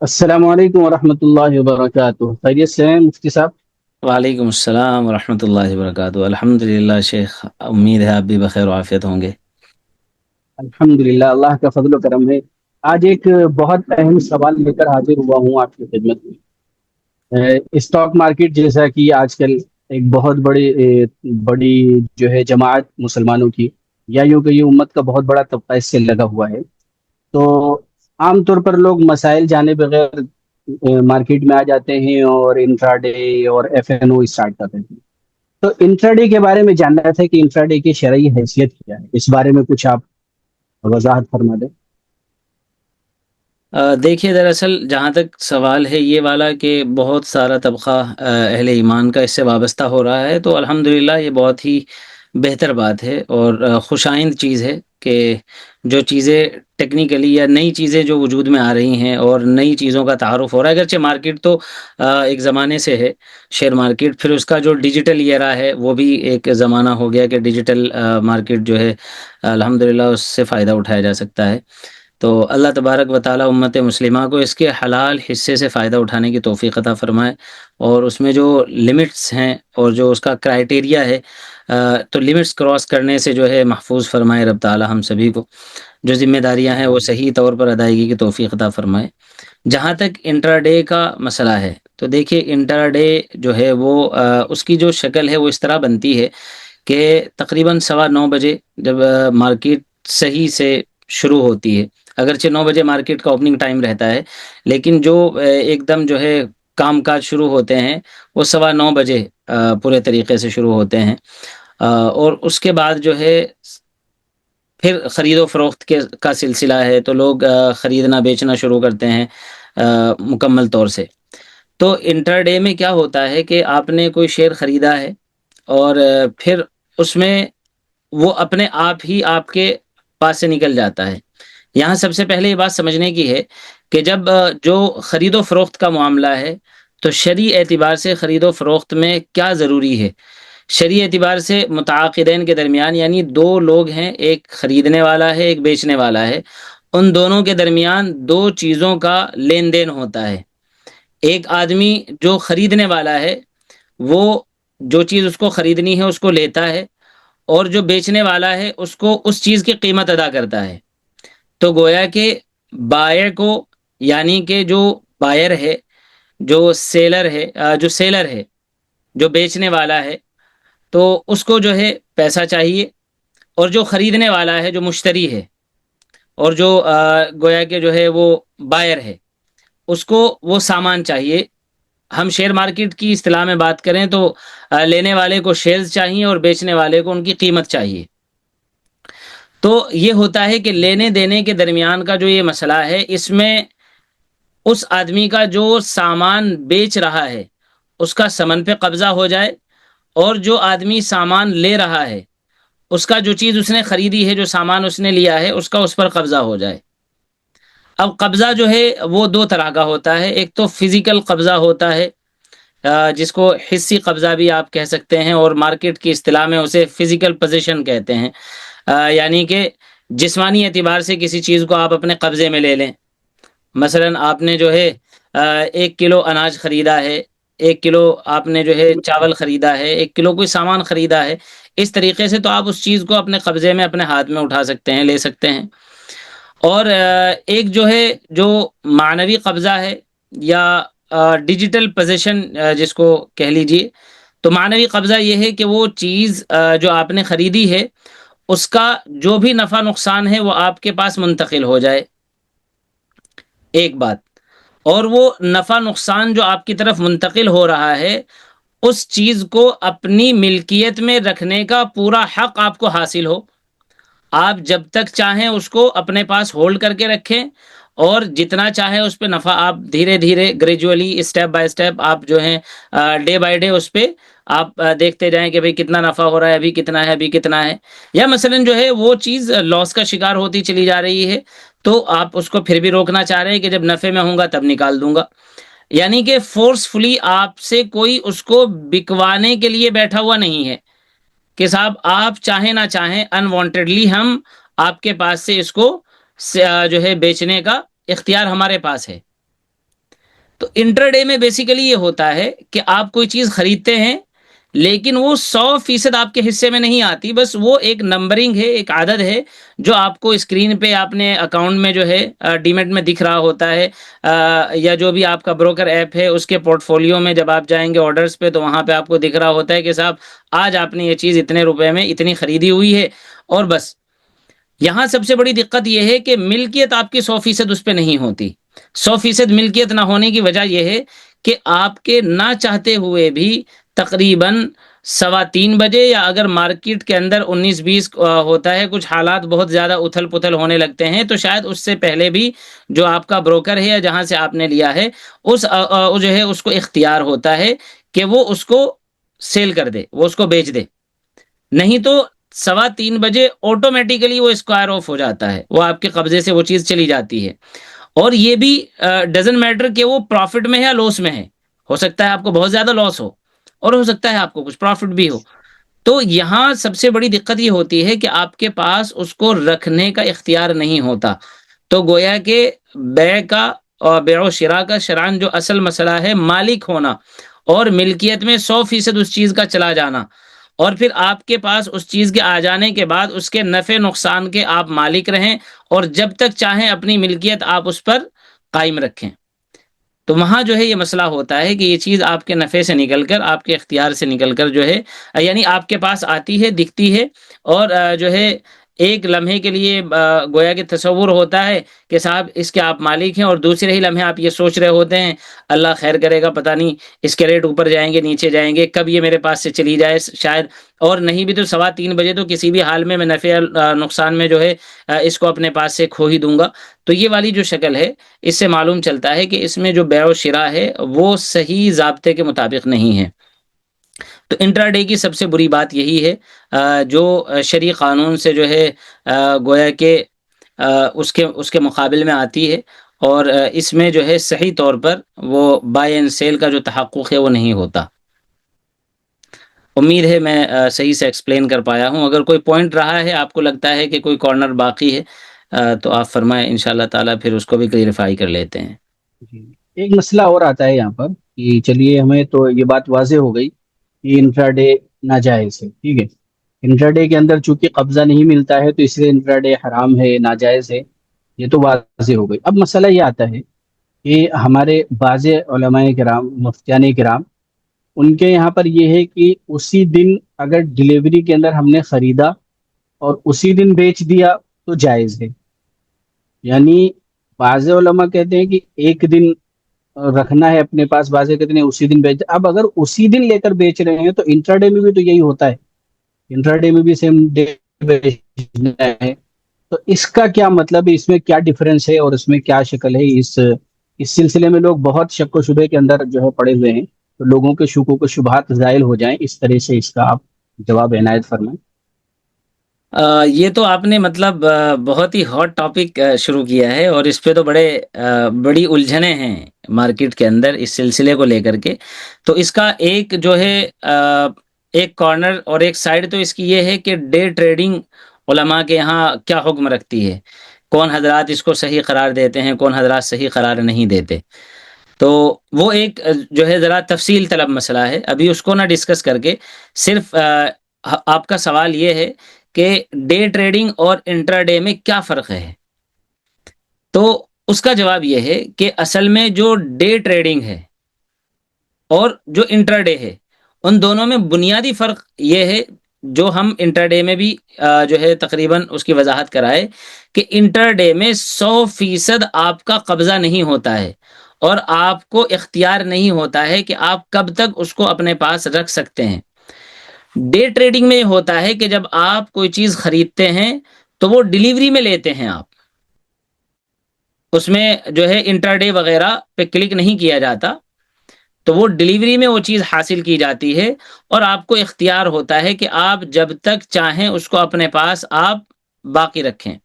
السلام علیکم ورحمۃ اللہ وبرکاتہ، خیریت سے ہیں مفتی صاحب؟ وعلیکم السلام ورحمۃ اللہ وبرکاتہ، الحمد للہ شیخ، امید ہے آپ بھی بخیر و عافیت ہوں گے۔ الحمد للہ، اللہ کا فضل و کرم ہے۔ آج ایک بہت اہم سوال لے کر حاضر ہوا ہوں آپ کی خدمت میں۔ اسٹاک مارکیٹ جیسا کہ آج کل ایک بہت بڑی جو ہے جماعت مسلمانوں کی، یا یوں کہ یہ امت کا بہت بڑا طبقہ اس سے لگا ہوا ہے۔ تو عام طور پر لوگ مسائل جانے بغیر مارکیٹ میں آ جاتے ہیں اور انٹراڈے اور ایف این او اسٹارٹ کر دیتے ہیں۔ تو انٹراڈے کے بارے میں جاننا تھا کہ انٹراڈے کی شرعی حیثیت کیا ہے، اس بارے میں کچھ آپ وضاحت فرما دیں۔ دیکھیے، دراصل جہاں تک سوال ہے یہ والا کہ بہت سارا طبقہ اہل ایمان کا اس سے وابستہ ہو رہا ہے، تو الحمدللہ یہ بہت ہی بہتر بات ہے اور خوش آئند چیز ہے کہ جو چیزیں ٹیکنیکلی یا نئی چیزیں جو وجود میں آ رہی ہیں اور نئی چیزوں کا تعارف ہو رہا ہے۔ اگرچہ مارکیٹ تو ایک زمانے سے ہے، شیئر مارکیٹ، پھر اس کا جو ڈیجیٹل ایرا ہے وہ بھی ایک زمانہ ہو گیا کہ ڈیجیٹل مارکیٹ جو ہے الحمدللہ اس سے فائدہ اٹھایا جا سکتا ہے۔ تو اللہ تبارک و تعالی امت مسلمہ کو اس کے حلال حصے سے فائدہ اٹھانے کی توفیق عطا فرمائے، اور اس میں جو لمٹس ہیں اور جو اس کا کرائٹیریا ہے، تو لمٹس کراس کرنے سے جو ہے محفوظ فرمائے رب تعالی ہم سبھی کو۔ جو ذمہ داریاں ہیں وہ صحیح طور پر ادائیگی کی توفیق عطا فرمائے۔ جہاں تک انٹرا ڈے کا مسئلہ ہے، تو دیکھیے انٹرا ڈے جو ہے وہ اس کی جو شکل ہے وہ اس طرح بنتی ہے کہ تقریباً 9:15 بجے جب مارکیٹ صحیح سے شروع ہوتی ہے، اگرچہ 9 بجے مارکیٹ کا اوپننگ ٹائم رہتا ہے، لیکن جو ایک دم جو ہے کام کاج شروع ہوتے ہیں وہ 9:15 بجے پورے طریقے سے شروع ہوتے ہیں، اور اس کے بعد جو ہے پھر خرید و فروخت کا سلسلہ ہے، تو لوگ خریدنا بیچنا شروع کرتے ہیں مکمل طور سے۔ تو انٹر ڈے میں کیا ہوتا ہے کہ آپ نے کوئی شیئر خریدا ہے، اور پھر اس میں وہ اپنے آپ ہی آپ کے پاس سے نکل جاتا ہے۔ یہاں سب سے پہلے یہ بات سمجھنے کی ہے کہ جب جو خرید و فروخت کا معاملہ ہے، تو شرعی اعتبار سے خرید و فروخت میں کیا ضروری ہے؟ شرعی اعتبار سے متعاقدین کے درمیان، یعنی دو لوگ ہیں، ایک خریدنے والا ہے ایک بیچنے والا ہے، ان دونوں کے درمیان دو چیزوں کا لین دین ہوتا ہے۔ ایک آدمی جو خریدنے والا ہے وہ جو چیز اس کو خریدنی ہے اس کو لیتا ہے، اور جو بیچنے والا ہے اس کو اس چیز کی قیمت ادا کرتا ہے۔ تو گویا کہ بائر کو، یعنی کہ جو بائر ہے، جو سیلر ہے، جو بیچنے والا ہے، تو اس کو جو ہے پیسہ چاہیے، اور جو خریدنے والا ہے، جو مشتری ہے، اور جو گویا کہ جو ہے وہ بائر ہے، اس کو وہ سامان چاہیے۔ ہم شیئر مارکیٹ کی اصطلاح میں بات کریں تو لینے والے کو شیئرز چاہیے اور بیچنے والے کو ان کی قیمت چاہیے۔ تو یہ ہوتا ہے کہ لینے دینے کے درمیان کا جو یہ مسئلہ ہے، اس میں اس آدمی کا جو سامان بیچ رہا ہے اس کا ثمن پہ قبضہ ہو جائے، اور جو آدمی سامان لے رہا ہے اس کا جو چیز اس نے خریدی ہے، جو سامان اس نے لیا ہے، اس کا اس پر قبضہ ہو جائے۔ اب قبضہ جو ہے وہ دو طرح کا ہوتا ہے، ایک تو فزیکل قبضہ ہوتا ہے، جس کو حصی قبضہ بھی آپ کہہ سکتے ہیں، اور مارکیٹ کی اصطلاح میں اسے فزیکل پوزیشن کہتے ہیں۔ یعنی کہ جسمانی اعتبار سے کسی چیز کو آپ اپنے قبضے میں لے لیں۔ مثلا آپ نے جو ہے 1 کلو اناج خریدا ہے، 1 کلو آپ نے جو ہے چاول خریدا ہے، 1 کلو کوئی سامان خریدا ہے، اس طریقے سے تو آپ اس چیز کو اپنے قبضے میں اپنے ہاتھ میں اٹھا سکتے ہیں، لے سکتے ہیں۔ اور ایک جو ہے جو معنوی قبضہ ہے، یا ڈیجیٹل پوزیشن جس کو کہہ لیجئے، تو معنوی قبضہ یہ ہے کہ وہ چیز جو آپ نے خریدی ہے اس کا جو بھی نفع نقصان ہے وہ آپ کے پاس منتقل ہو جائے، ایک بات۔ اور وہ نفع نقصان جو آپ کی طرف منتقل ہو رہا ہے، اس چیز کو اپنی ملکیت میں رکھنے کا پورا حق آپ کو حاصل ہو۔ آپ جب تک چاہیں اس کو اپنے پاس ہولڈ کر کے رکھیں، اور جتنا چاہیں اس پہ نفع آپ دھیرے دھیرے گریجولی اسٹیپ بائی اسٹیپ آپ جو ہیں ڈے بائی ڈے اس پہ آپ دیکھتے جائیں کہ بھئی کتنا نفع ہو رہا ہے، ابھی کتنا ہے، ابھی کتنا ہے۔ یا مثلا جو ہے وہ چیز لاس کا شکار ہوتی چلی جا رہی ہے، تو آپ اس کو پھر بھی روکنا چاہ رہے ہیں کہ جب نفع میں ہوں گا تب نکال دوں گا۔ یعنی کہ فورسفلی آپ سے کوئی اس کو بکوانے کے لیے بیٹھا ہوا نہیں ہے کہ صاحب آپ چاہیں نہ چاہیں انوانٹیڈلی ہم آپ کے پاس سے اس کو جو ہے بیچنے کا اختیار ہمارے پاس ہے۔ تو انٹر ڈے میں بیسیکلی یہ ہوتا ہے کہ آپ کوئی چیز خریدتے ہیں لیکن وہ 100% آپ کے حصے میں نہیں آتی، بس وہ ایک نمبرنگ ہے، ایک عدد ہے جو آپ کو اسکرین پہ اپنے اکاؤنٹ میں جو ہے ڈیمیٹ میں دکھ رہا ہوتا ہے، یا جو بھی آپ کا بروکر ایپ ہے اس کے پورٹ فولیو میں جب آپ جائیں گے آرڈرز پہ تو وہاں پہ آپ کو دکھ رہا ہوتا ہے کہ صاحب آج آپ نے یہ چیز اتنے روپے میں اتنی خریدی ہوئی ہے، اور بس۔ یہاں سب سے بڑی دقت یہ ہے کہ ملکیت آپ کی 100% اس پہ نہیں ہوتی۔ 100% ملکیت نہ ہونے کی وجہ یہ ہے کہ آپ کے نہ چاہتے ہوئے بھی تقریباً 3:15 بجے، یا اگر مارکیٹ کے اندر 19-20 ہوتا ہے، کچھ حالات بہت زیادہ اتھل پتھل ہونے لگتے ہیں، تو شاید اس سے پہلے بھی جو آپ کا بروکر ہے یا جہاں سے آپ نے لیا ہے جو ہے اس کو اختیار ہوتا ہے کہ وہ اس کو سیل کر دے، وہ اس کو بیچ دے، نہیں تو 3:15 بجے آٹومیٹیکلی وہ اسکوائر آف ہو جاتا ہے، وہ آپ کے قبضے سے وہ چیز چلی جاتی ہے۔ اور یہ بھی ڈزنٹ میٹر کہ وہ پروفٹ میں ہے یا لوس میں ہے، ہو سکتا ہے آپ کو بہت زیادہ لاس ہو اور ہو سکتا ہے آپ کو کچھ پروفٹ بھی ہو۔ تو یہاں سب سے بڑی دقت یہ ہوتی ہے کہ آپ کے پاس اس کو رکھنے کا اختیار نہیں ہوتا۔ تو گویا کہ بیع کا اور بیع و شراء کا شرعاً جو اصل مسئلہ ہے مالک ہونا، اور ملکیت میں 100% اس چیز کا چلا جانا، اور پھر آپ کے پاس اس چیز کے آ جانے کے بعد اس کے نفع نقصان کے آپ مالک رہیں، اور جب تک چاہیں اپنی ملکیت آپ اس پر قائم رکھیں۔ تو وہاں جو ہے یہ مسئلہ ہوتا ہے کہ یہ چیز آپ کے نفع سے نکل کر، آپ کے اختیار سے نکل کر جو ہے یعنی آپ کے پاس آتی ہے، دکھتی ہے، اور جو ہے ایک لمحے کے لیے گویا کہ تصور ہوتا ہے کہ صاحب اس کے آپ مالک ہیں، اور دوسرے ہی لمحے آپ یہ سوچ رہے ہوتے ہیں اللہ خیر کرے گا، پتہ نہیں اس کے ریٹ اوپر جائیں گے نیچے جائیں گے، کب یہ میرے پاس سے چلی جائے شاید، اور نہیں بھی تو 3:15 بجے تو کسی بھی حال میں نفع نقصان میں جو ہے اس کو اپنے پاس سے کھو ہی دوں گا۔ تو یہ والی جو شکل ہے، اس سے معلوم چلتا ہے کہ اس میں جو بیع و شراء ہے وہ صحیح ضابطے کے مطابق نہیں ہے۔ تو انٹرا ڈے کی سب سے بری بات یہی ہے جو شرعی قانون سے جو ہے گویا کہ اس کے مقابل میں آتی ہے، اور اس میں جو ہے صحیح طور پر وہ بائی اینڈ سیل کا جو تحقق ہے وہ نہیں ہوتا۔ امید ہے میں صحیح سے ایکسپلین کر پایا ہوں۔ اگر کوئی پوائنٹ رہا ہے، آپ کو لگتا ہے کہ کوئی کارنر باقی ہے، تو آپ فرمائیں، انشاءاللہ تعالیٰ پھر اس کو بھی کلیریفائی کر لیتے ہیں۔ جی، ایک مسئلہ اور آتا ہے یہاں پر کہ چلیے ہمیں تو یہ بات واضح ہو گئی کہ انٹرا ڈے ناجائز ہے، ٹھیک ہے۔ انٹرا ڈے کے اندر چونکہ قبضہ نہیں ملتا ہے تو اس لیے انٹرا ڈے حرام ہے، ناجائز ہے، یہ تو واضح ہو گئی۔ اب مسئلہ یہ آتا ہے کہ ہمارے بعض علماء کرام، مفتیان کرام، ان کے یہاں پر یہ ہے کہ اسی دن اگر ڈلیوری کے اندر ہم نے خریدا اور اسی دن بیچ دیا تو جائز ہے۔ یعنی بعض علماء کہتے ہیں کہ ایک دن رکھنا ہے اپنے پاس، بعض کہتے ہیں اسی دن بیچ۔ اب اگر اسی دن لے کر بیچ رہے ہیں تو انٹرا ڈے میں بھی تو یہی ہوتا ہے، انٹرا ڈے میں بھی سیم ڈے بیچنا ہے، تو اس کا کیا مطلب ہے، اس میں کیا ڈفرنس ہے اور اس میں کیا شکل ہے؟ اس سلسلے میں لوگ بہت شک و شبے کے اندر جو ہے پڑے ہوئے ہیں، تو لوگوں کے شکوک و شبہات زائل ہو جائیں، اس طرح سے اس کا آپ جواب عنایت فرمائیں۔ یہ تو آپ نے مطلب بہت ہی ہاٹ ٹاپک شروع کیا ہے، اور اس پہ تو بڑی الجھنیں ہیں مارکیٹ کے اندر اس سلسلے کو لے کر کے۔ تو اس کا ایک جو ہے ایک کارنر اور ایک سائیڈ تو اس کی یہ ہے کہ ڈے ٹریڈنگ علماء کے یہاں کیا حکم رکھتی ہے، کون حضرات اس کو صحیح قرار دیتے ہیں، کون حضرات صحیح قرار نہیں دیتے۔ تو وہ ایک جو ہے ذرا تفصیل طلب مسئلہ ہے، ابھی اس کو نہ ڈسکس کر کے صرف آپ کا سوال یہ ہے کہ ڈے ٹریڈنگ اور انٹرا ڈے میں کیا فرق ہے، تو اس کا جواب یہ ہے کہ اصل میں جو ڈے ٹریڈنگ ہے اور جو انٹرا ڈے ہے، ان دونوں میں بنیادی فرق یہ ہے جو ہم انٹر ڈے میں بھی جو ہے تقریباً اس کی وضاحت کرائے کہ انٹر ڈے میں 100% آپ کا قبضہ نہیں ہوتا ہے، اور آپ کو اختیار نہیں ہوتا ہے کہ آپ کب تک اس کو اپنے پاس رکھ سکتے ہیں۔ ڈے ٹریڈنگ میں یہ ہوتا ہے کہ جب آپ کوئی چیز خریدتے ہیں تو وہ ڈیلیوری میں لیتے ہیں آپ، اس میں جو ہے انٹر ڈے وغیرہ پہ کلک نہیں کیا جاتا، تو وہ ڈیلیوری میں وہ چیز حاصل کی جاتی ہے، اور آپ کو اختیار ہوتا ہے کہ آپ جب تک چاہیں اس کو اپنے پاس آپ باقی رکھیں۔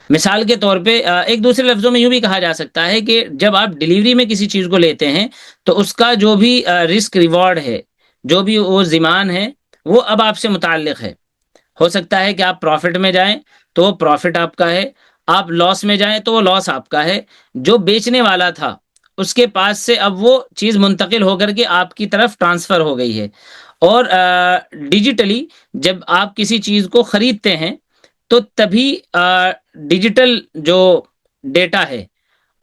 مثال کے طور پہ ایک دوسرے لفظوں میں یوں بھی کہا جا سکتا ہے کہ جب آپ ڈیلیوری میں کسی چیز کو لیتے ہیں تو اس کا جو بھی رسک ریوارڈ ہے، جو بھی وہ ضمان ہے، وہ اب آپ سے متعلق ہے۔ ہو سکتا ہے کہ آپ پروفٹ میں جائیں تو وہ پروفٹ آپ کا ہے، آپ لاس میں جائیں تو وہ لاس آپ کا ہے۔ جو بیچنے والا تھا اس کے پاس سے اب وہ چیز منتقل ہو کر کے آپ کی طرف ٹرانسفر ہو گئی ہے. اور ڈیجیٹلی جب آپ کسی چیز کو خریدتے ہیں تو تبھی ڈیجیٹل جو ڈیٹا ہے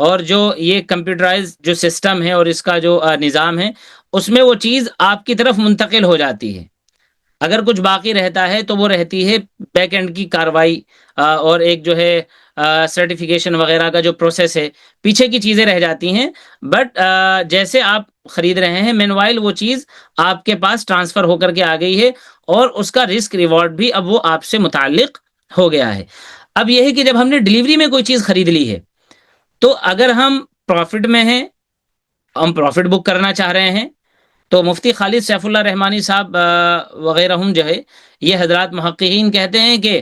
اور جو یہ کمپیوٹرائز جو سسٹم ہے اور اس کا جو نظام ہے اس میں وہ چیز آپ کی طرف منتقل ہو جاتی ہے. اگر کچھ باقی رہتا ہے تو وہ رہتی ہے بیک اینڈ کی کاروائی اور ایک جو ہے سرٹیفکیشن وغیرہ کا جو پروسیس ہے، پیچھے کی چیزیں رہ جاتی ہیں. بٹ جیسے آپ خرید رہے ہیں مین وائل وہ چیز آپ کے پاس ٹرانسفر ہو کر کے آ گئی ہے اور اس کا رسک ریوارڈ بھی اب وہ آپ سے متعلق ہو گیا ہے. اب یہ ہے کہ جب ہم نے ڈلیوری میں کوئی چیز خرید لی ہے تو اگر ہم پروفٹ میں ہیں، ہم پروفٹ بک کرنا چاہ رہے ہیں، تو مفتی خالد سیف اللہ رحمانی صاحب وغیرہ ہم جو ہے یہ حضرات محققین کہتے ہیں کہ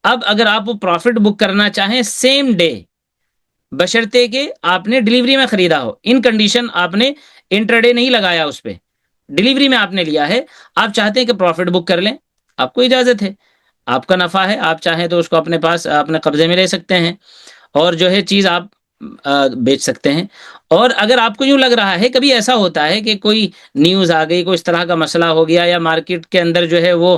اب اگر آپ وہ پروفٹ بک کرنا چاہیں سیم ڈے، بشرطے کہ آپ نے ڈلیوری میں خریدا ہو، ان کنڈیشن آپ نے انٹر ڈے نہیں لگایا، اس پہ ڈلیوری میں آپ نے لیا ہے، آپ چاہتے ہیں کہ پروفٹ بک کر لیں، آپ کو اجازت ہے، آپ کا نفع ہے، آپ چاہیں تو اس کو اپنے پاس اپنے قبضے میں لے سکتے ہیں اور جو ہے چیز آپ بیچ سکتے ہیں. اور اگر آپ کو یوں لگ رہا ہے، کبھی ایسا ہوتا ہے کہ کوئی نیوز آ گئی، کوئی اس طرح کا مسئلہ ہو گیا یا مارکیٹ کے اندر جو ہے وہ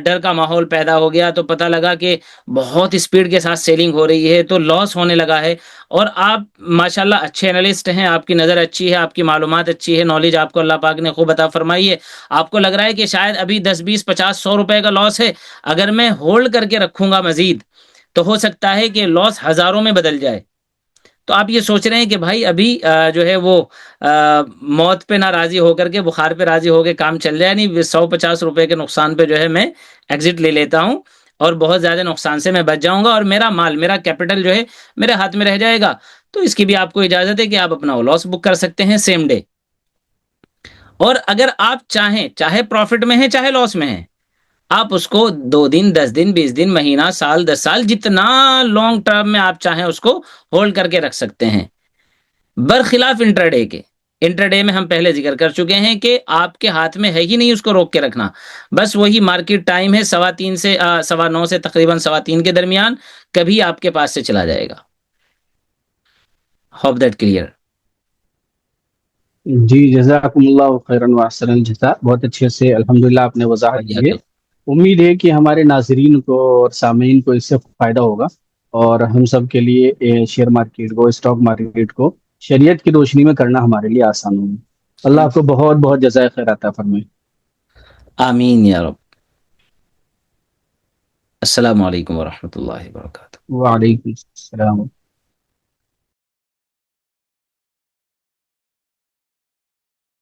ڈر کا ماحول پیدا ہو گیا تو پتہ لگا کہ بہت اسپیڈ کے ساتھ سیلنگ ہو رہی ہے تو لاس ہونے لگا ہے، اور آپ ماشاءاللہ اچھے انالسٹ ہیں، آپ کی نظر اچھی ہے، آپ کی معلومات اچھی ہے، نالج آپ کو اللہ پاک نے خوب عطا فرمائی ہے، آپ کو لگ رہا ہے کہ شاید ابھی 10 20 50 100 روپے کا لاس ہے، اگر میں ہولڈ کر کے رکھوں گا مزید تو ہو سکتا ہے کہ لاس ہزاروں میں بدل جائے. تو آپ یہ سوچ رہے ہیں کہ بھائی ابھی جو ہے وہ موت پہ نہ راضی ہو کر کے بخار پہ راضی ہو کے کام چل جائے، نہیں 150 روپے کے نقصان پہ جو ہے میں ایگزٹ لے لیتا ہوں اور بہت زیادہ نقصان سے میں بچ جاؤں گا اور میرا مال، میرا کیپٹل جو ہے میرے ہاتھ میں رہ جائے گا. تو اس کی بھی آپ کو اجازت ہے کہ آپ اپنا لاس بک کر سکتے ہیں سیم ڈے. اور اگر آپ چاہیں، چاہے پروفٹ میں ہیں چاہے لاس میں ہیں، آپ اس کو 2 دن 10 دن 20 دن مہینہ سال 10 سال جتنا لانگ ٹرم میں آپ چاہیں اس کو ہولڈ کر کے رکھ سکتے ہیں، برخلاف انٹرڈے کے. انٹرڈے میں ہم پہلے ذکر کر چکے ہیں کہ آپ کے ہاتھ میں ہے ہی نہیں اس کو روک کے رکھنا، بس وہی مارکیٹ ٹائم ہے 3:15 سے 9:15 سے تقریباً 3:15 کے درمیان کبھی آپ کے پاس سے چلا جائے گا. Hope that clear. جی جزاکم اللہ خیرا واحسن الجزاء، بہت اچھے سے الحمدللہ آپ نے وضاحت کی ہے. امید ہے کہ ہمارے ناظرین کو اور سامعین کو اس سے فائدہ ہوگا اور ہم سب کے لیے شیئر مارکیٹ کو، اسٹاک مارکیٹ کو شریعت کی روشنی میں کرنا ہمارے لیے آسان ہوگا. اللہ آپ کو بہت بہت جزائے خیر عطا فرمائے. آمین یا رب. السلام علیکم ورحمۃ اللہ وبرکاتہ. وعلیکم السلام.